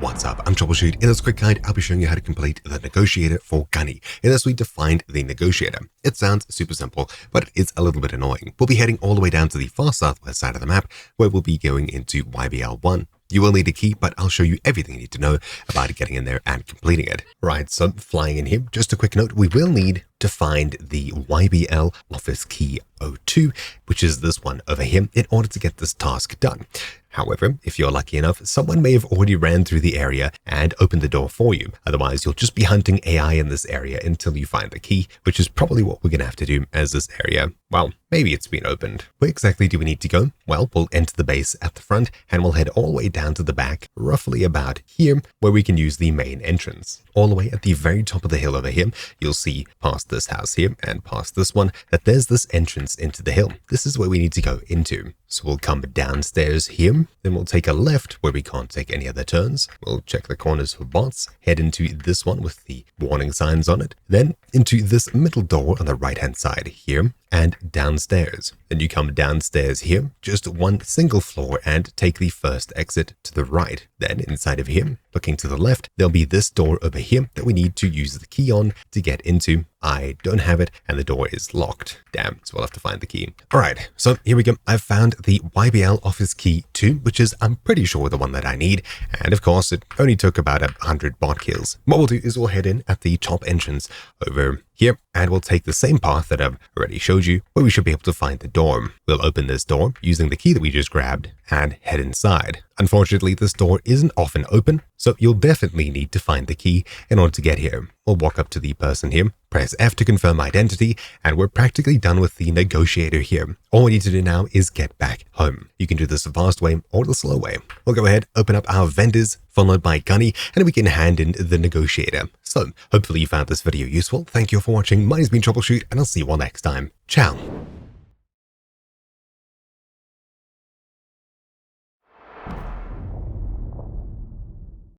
What's up? I'm Troubleshoot. In this quick guide, I'll be showing you how to complete the Negotiator for Gunny. In this, we defined the Negotiator. It sounds super simple, but it's a little bit annoying. We'll be heading all the way down to the far southwest side of the map, where we'll be going into YBL-1. You will need a key, but I'll show you everything you need to know about getting in there and completing it. Right, so flying in here, just a quick note, we will need to find the YBL Office Key 02, which is this one over here, in order to get this task done. However, if you're lucky enough, someone may have already ran through the area and opened the door for you. Otherwise, you'll just be hunting AI in this area until you find the key, which is probably what we're going to have to do, as this area, well, maybe it's been opened. Where exactly do we need to go? Well, we'll enter the base at the front and we'll head all the way down to the back, roughly about here, where we can use the main entrance. All the way at the very top of the hill over here, you'll see past this house here and past this one that there's this entrance into the hill. This is where we need to go into. So we'll come downstairs here, then we'll take a left where we can't take any other turns. We'll check the corners for bots, head into this one with the warning signs on it, then into this middle door on the right-hand side here, and downstairs. Then you come downstairs here, just one single floor, and take the first exit to the right. Then inside of here, looking to the left, there'll be this door over here that we need to use the key on to get into. I don't have it, and the door is locked. Damn, so we'll have to find the key. All right, so here we go. I've found the YBL Office Key 2, which is, I'm pretty sure, the one that I need. And of course, it only took about 100 bot kills. What we'll do is we'll head in at the top entrance over here, and we'll take the same path that I've already showed you, where we should be able to find the door. We'll open this door using the key that we just grabbed and head inside. Unfortunately, this door isn't often open, so you'll definitely need to find the key in order to get here. We'll walk up to the person here, press F to confirm identity, and we're practically done with the Negotiator here. All we need to do now is get back home. You can do this the fast way or the slow way. We'll go ahead, open up our vendors, followed by Gunny, and we can hand in the Negotiator. So, hopefully you found this video useful. Thank you for watching. My name's been Troubleshoot, and I'll see you all next time. Ciao.